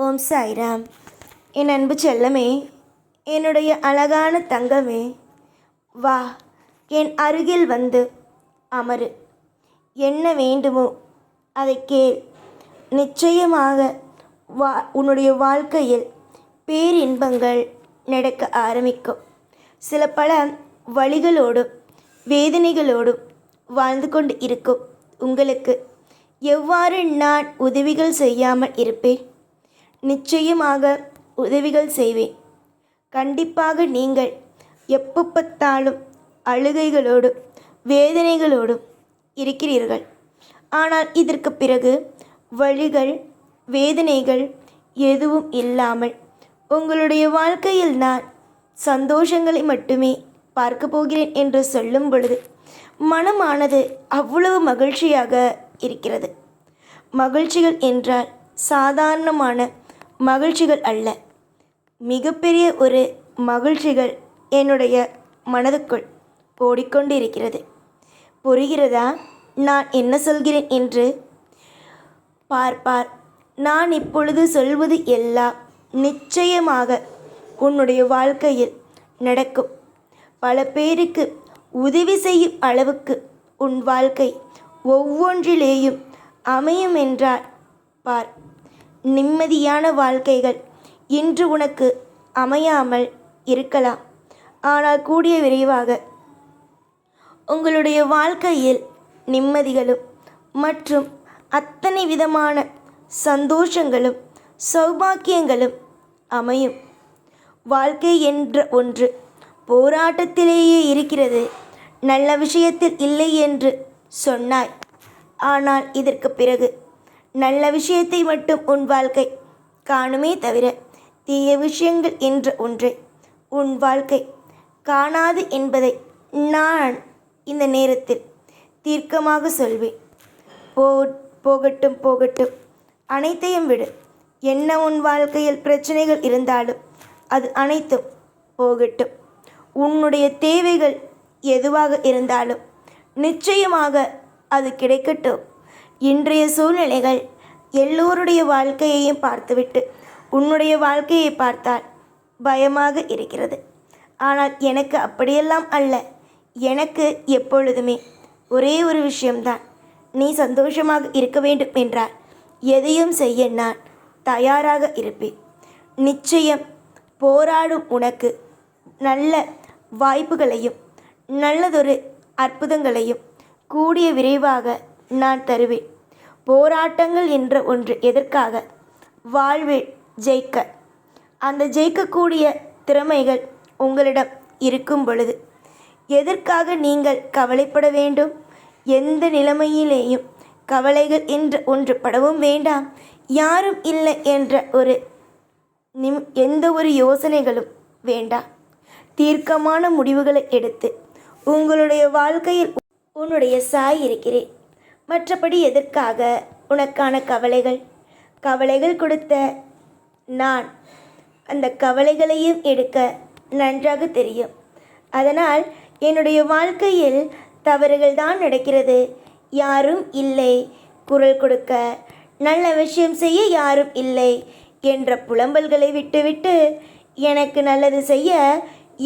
ஓம் சாய்ராம். என் அன்பு செல்லமே, என்னுடைய அழகான தங்கமே, வா என் அருகில் வந்து அமரு. என்ன வேண்டுமோ அதை கேள். நிச்சயமாக உன்னுடைய வாழ்க்கையில் பேரின்பங்கள் நடக்க ஆரம்பிக்கும். சில பல வழிகளோடும் வேதனைகளோடும் வாழ்ந்து கொண்டு இருக்கும் உங்களுக்கு எவ்வாறு நான் உதவிகள் செய்யாமல் இருப்பேன்? நிச்சயமாக உதவிகள் செய்வேன். கண்டிப்பாக நீங்கள் எப்போ பார்த்தாலும் அழுகைகளோடும் வேதனைகளோடும் இருக்கிறீர்கள். ஆனால் இதற்கு பிறகு வழிகள் வேதனைகள் எதுவும் இல்லாமல் உங்களுடைய வாழ்க்கையில் நான் சந்தோஷங்களை மட்டுமே பார்க்க போகிறேன் என்று சொல்லும் பொழுது மனமானது அவ்வளவு மகிழ்ச்சியாக இருக்கிறது. மகிழ்ச்சிகள் என்றால் சாதாரணமான மகிழ்ச்சிகள் அல்ல, மிகப்பெரிய ஒரு மகிழ்ச்சிகள் என்னுடைய மனதுக்குள் ஓடிக்கொண்டு இருக்கிறது. புரிகிறதா நான் என்ன சொல்கிறேன் என்று? பார்ப்பார். நான் இப்பொழுது சொல்வது எல்லாம் நிச்சயமாக உன்னுடைய வாழ்க்கையில் நடக்கும். பல பேருக்கு உதவி செய்யும் அளவுக்கு உன் வாழ்க்கை ஒவ்வொன்றிலேயும் அமையும் என்றால் பார். நிம்மதியான வாழ்க்கைகள் இன்று உனக்கு அமையாமல் இருக்கலாம். ஆனால் கூடிய விரைவாக உங்களுடைய வாழ்க்கையில் நிம்மதிகளும் மற்றும் அத்தனை விதமான சந்தோஷங்களும் சௌபாக்கியங்களும் அமையும். வாழ்க்கை என்ற ஒன்று போராட்டத்திலேயே இருக்கிறது. நல்ல விஷயத்தில் இல்லை என்று சொன்னாய். ஆனால் இதற்கு பிறகு நல்ல விஷயத்தை மட்டும் உன் வாழ்க்கை காணுமே தவிர தீய விஷயங்கள் என்ற ஒன்றை உன் வாழ்க்கை காணாது என்பதை நான் இந்த நேரத்தில் தீர்க்கமாக சொல்வேன். போகட்டும் போகட்டும், அனைத்தையும் விடு. என்ன உன் வாழ்க்கையில் பிரச்சனைகள் இருந்தாலும் அது அனைத்தும் போகட்டும். உன்னுடைய தேவைகள் எதுவாக இருந்தாலும் நிச்சயமாக அது கிடைக்கட்டும். இன்றைய சூழ்நிலைகள் எல்லோருடைய வாழ்க்கையையும் பார்த்துவிட்டு உன்னுடைய வாழ்க்கையை பார்த்தால் பயமாக இருக்கிறது. ஆனால் எனக்கு அப்படியெல்லாம் அல்ல. எனக்கு எப்பொழுதுமே ஒரே ஒரு விஷயம்தான், நீ சந்தோஷமாக இருக்க வேண்டும் என்றால் எதையும் செய்ய நான் தயாராக இருப்பேன். நிச்சயம் போராடும் உனக்கு நல்ல வாய்ப்புகளையும் நல்லதொரு அற்புதங்களையும் கூடிய விரைவாக நான் தருவேன். போராட்டங்கள் என்ற ஒன்று எதற்காக? வாழ்வில் ஜெயிக்க. அந்த ஜெயிக்கக்கூடிய திறமைகள் உங்களிடம் இருக்கும் பொழுது எதற்காக நீங்கள் கவலைப்பட வேண்டும்? எந்த நிலைமையிலேயும் கவலைகள் என்ற ஒன்று படவும் வேண்டாம். யாரும் இல்லை என்ற எந்த ஒரு யோசனைகளும் வேண்டாம். தீர்க்கமான முடிவுகளை எடுத்து உங்களுடைய வாழ்க்கையில் உன்னுடைய சாய் இருக்கிறேன். மற்றபடி எதற்காக உனக்கான கவலைகள் கொடுத்த நான் அந்த கவலைகளையும் எடுக்க நன்றாக தெரியும். அதனால் என்னுடைய வாழ்க்கையில் தவறுகள் தான் நடக்கிறது, யாரும் இல்லை குரல் கொடுக்க, நல்ல விஷயம் செய்ய யாரும் இல்லை என்ற புலம்பல்களை விட்டுவிட்டு எனக்கு நல்லது செய்ய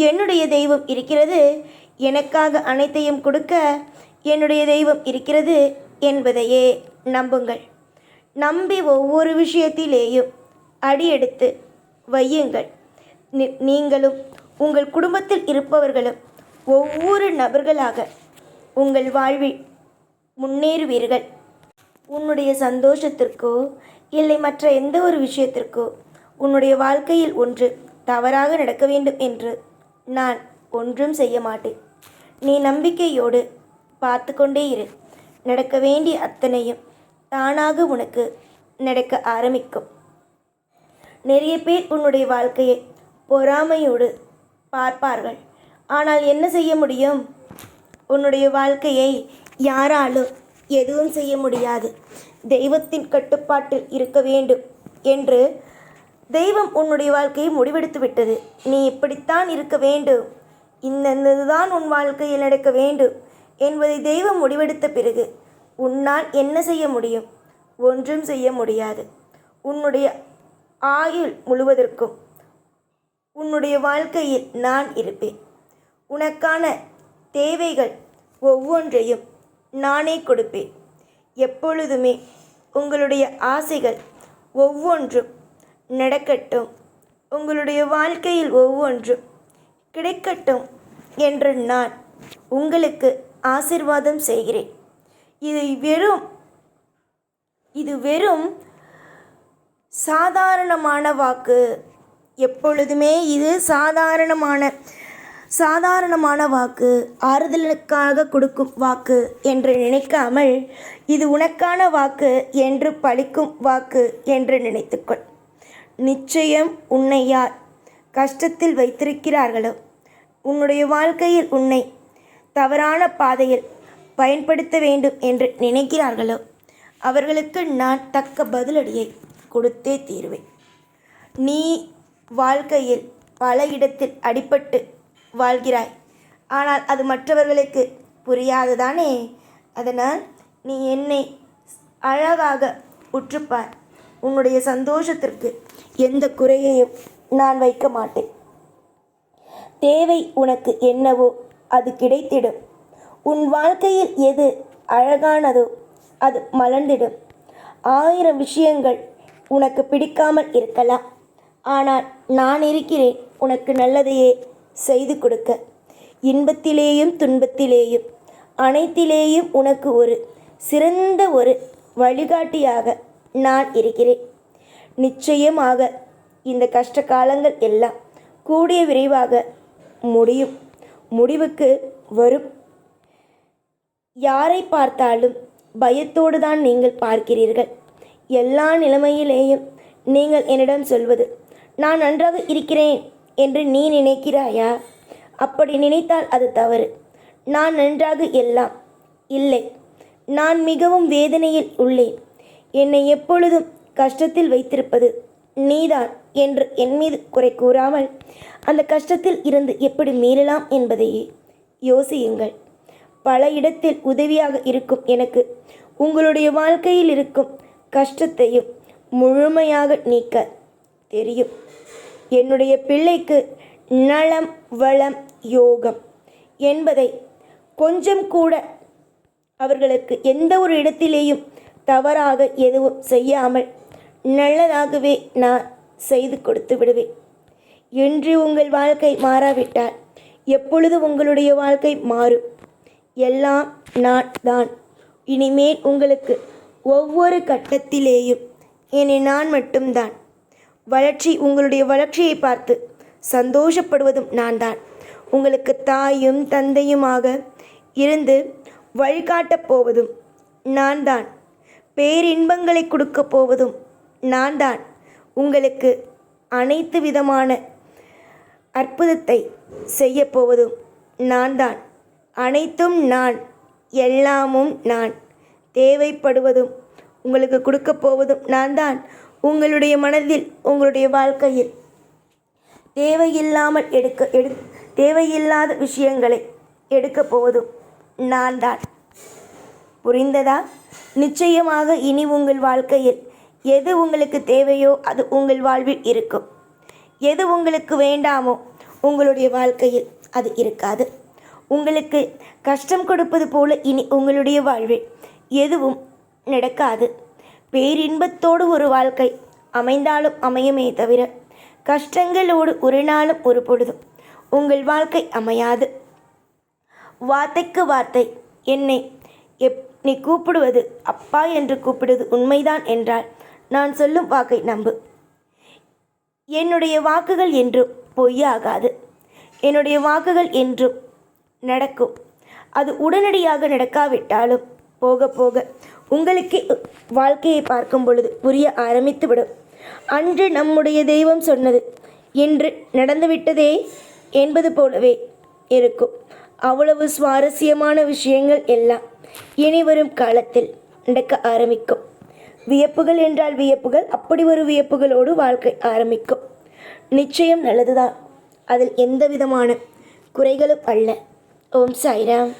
என்னுடைய தெய்வம் இருக்கிறது, எனக்காக அனைத்தையும் கொடுக்க என்னுடைய தெய்வம் இருக்கிறது என்பதையே நம்புங்கள். நம்பி ஒவ்வொரு விஷயத்திலேயும் அடியெடுத்து வையுங்கள். நீங்களும் உங்கள் குடும்பத்தில் இருப்பவர்களும் ஒவ்வொரு நபர்களாக உங்கள் வாழ்வில் முன்னேறுவீர்கள். உன்னுடைய சந்தோஷத்திற்கோ இல்லை மற்ற எந்த ஒரு விஷயத்திற்கோ உன்னுடைய வாழ்க்கையில் ஒன்று தவறாக நடக்க வேண்டும் என்று நான் ஒன்றும் செய்ய மாட்டேன். நீ நம்பிக்கையோடு பார்த்து கொண்டே இரு. நடக்க வேண்டிய அத்தனையும் தானாக உனக்கு நடக்க ஆரம்பிக்கும். நிறைய பேர் உன்னுடைய வாழ்க்கையை பொறாமையோடு பார்ப்பார்கள். ஆனால் என்ன செய்ய முடியும்? உன்னுடைய வாழ்க்கையை யாராலும் எதுவும் செய்ய முடியாது. தெய்வத்தின் கட்டுப்பாட்டில் இருக்க வேண்டும் என்று தெய்வம் உன்னுடைய வாழ்க்கையை முடிவெடுத்து விட்டது. நீ இப்படித்தான் இருக்க வேண்டும், இதுதான் உன் வாழ்க்கையில் நடக்க வேண்டும் என்பதை தெய்வம் முடிவெடுத்த பிறகு உன்னால் என்ன செய்ய முடியும்? ஒன்றும் செய்ய முடியாது. உன்னுடைய ஆயுள் முழுவதற்கும் உன்னுடைய வாழ்க்கையில் நான் இருப்பேன். உனக்கான தேவைகள் ஒவ்வொன்றையும் நானே கொடுப்பேன். எப்பொழுதுமே உங்களுடைய ஆசைகள் ஒவ்வொன்றும் நடக்கட்டும், உங்களுடைய வாழ்க்கையில் ஒவ்வொன்றும் கிடைக்கட்டும் என்று நான் உங்களுக்கு ஆசீர்வாதம் செய்கிறேன். இது வெறும் சாதாரணமான வாக்கு. எப்பொழுதுமே இது சாதாரணமான வாக்கு, ஆறுதலுக்காக கொடுக்கும் வாக்கு என்று நினைக்காமல், இது உனக்கான வாக்கு என்று பலிக்கும் வாக்கு என்று நினைத்துக்கொள். நிச்சயம் உன்னை யார் கஷ்டத்தில் வைத்திருக்கிறார்களோ, உன்னுடைய வாழ்க்கையில் உன்னை தவறான பாதையில் பயன்படுத்த வேண்டும் என்று நினைக்கிறார்களோ, அவர்களுக்கு நான் தக்க பதிலடியை கொடுத்தே தீருவேன். நீ வாழ்க்கையில் பல இடத்தில் அடிபட்டு வாழ்கிறாய். ஆனால் அது மற்றவர்களுக்கு புரியாதுதானே. அதனால் நீ என்னை அழகாக உற்றுப்பார். உன்னுடைய சந்தோஷத்திற்கு எந்த குறையையும் நான் வைக்க மாட்டேன். தேவை உனக்கு என்னவோ அது கிடைத்திடும். உன் வாழ்க்கையில் எது அழகானதோ அது மலர்ந்திடும். 1000 விஷயங்கள் உனக்கு பிடிக்காமல் இருக்கலாம். ஆனால் நான் இருக்கிறேன் உனக்கு நல்லதையே செய்து கொடுக்க. இன்பத்திலேயும் துன்பத்திலேயும் அனைத்திலேயும் உனக்கு ஒரு சிறந்த ஒரு வழிகாட்டியாக நான் இருக்கிறேன். நிச்சயமாக இந்த கஷ்ட காலங்கள் எல்லாம் கூடிய விரைவாக முடிவுக்கு வரும். யாரை பார்த்தாலும் பயத்தோடு தான் நீங்கள் பார்க்கிறீர்கள். எல்லா நிலைமையிலேயும் நீங்கள் என்னிடம் சொல்வது, நான் நன்றாக இருக்கிறேன் என்று நீ நினைக்கிறாயா? அப்படி நினைத்தால் அது தவறு. நான் நன்றாக எல்லாம் இல்லை. நான் மிகவும் வேதனையில் உள்ளேன். என்னை எப்பொழுதும் கஷ்டத்தில் வைத்திருப்பது நீதான் என்று என் மீது குறை கூறாமல், அந்த கஷ்டத்தில் இருந்து எப்படி மீறலாம் என்பதையே யோசியுங்கள். பல இடத்தில் உதவியாக இருக்கும் எனக்கு உங்களுடைய வாழ்க்கையில் இருக்கும் கஷ்டத்தையும் முழுமையாக நீக்க தெரியும். என்னுடைய பிள்ளைக்கு நலம் வளம் யோகம் என்பதை கொஞ்சம் கூட அவர்களுக்கு எந்த ஒரு இடத்திலேயும் தவறாக எதுவும் செய்யாமல் நல்லதாகவே நான் செய்து கொடுத்து விடுவேன். என்று உங்கள் வாழ்க்கை மாறாவிட்டால் எப்பொழுது உங்களுடைய வாழ்க்கை மாறும்? எல்லாம் நான் தான். இனிமேல் உங்களுக்கு ஒவ்வொரு கட்டத்திலேயும் என்னை நான் மட்டும்தான். உங்களுடைய வளர்ச்சியை பார்த்து சந்தோஷப்படுவதும் நான் தான். உங்களுக்கு தாயும் தந்தையுமாக இருந்து வழிகாட்டப் போவதும் நான் தான். பேரின்பங்களை கொடுக்கப் போவதும் நான் தான். உங்களுக்கு அனைத்து விதமான அற்புதத்தை செய்யப்போவதும் நான் தான். அனைத்தும் நான், எல்லாமும் நான். தேவைப்படுவதும் உங்களுக்கு கொடுக்கப் போவதும் நான் தான். உங்களுடைய மனதில் உங்களுடைய வாழ்க்கையில் தேவையில்லாத விஷயங்களை எடுக்கப் போவதும் நான் தான். புரிந்ததா? நிச்சயமாக இனி உங்கள் வாழ்க்கையில் எது உங்களுக்கு தேவையோ அது உங்கள் வாழ்வில் இருக்கும். எது உங்களுக்கு வேண்டாமோ உங்களுடைய வாழ்க்கையில் அது இருக்காது. உங்களுக்கு கஷ்டம் கொடுப்பது போல இனி உங்களுடைய வாழ்வில் எதுவும் நடக்காது. பேரின்பத்தோடு ஒரு வாழ்க்கை அமைந்தாலும் அமையுமே தவிர கஷ்டங்களோடு ஒரு நாளும் ஒரு பொழுதும் உங்கள் வாழ்க்கை அமையாது. வார்த்தைக்கு வார்த்தை என்னை நீ கூப்பிடுவது அப்பா என்று கூப்பிடுவது உண்மைதான் என்றால் நான் சொல்லும் வாக்கை நம்பு. என்னுடைய வாக்குகள் என்றும் பொய்யாகாது. என்னுடைய வாக்குகள் என்றும் நடக்கும். அது உடனடியாக நடக்காவிட்டாலும் போக போக உங்களுக்கே வாழ்க்கையை பார்க்கும் பொழுது புரிய ஆரம்பித்துவிடும். அன்று நம்முடைய தெய்வம் சொன்னது இன்று நடந்துவிட்டதே என்பது போலவே இருக்கும். அவ்வளவு சுவாரஸ்யமான விஷயங்கள் எல்லாம் இனி வரும் காலத்தில் நடக்க ஆரம்பிக்கும். வியப்புகள் என்றால் வியப்புகள், அப்படி ஒரு வியப்புகளோடு வாழ்க்கை ஆரம்பிக்கும். நிச்சயம் நல்லதுதான். அதில் எந்த விதமான குறைகளும் அல்ல. ஓம் சாய்ராம்.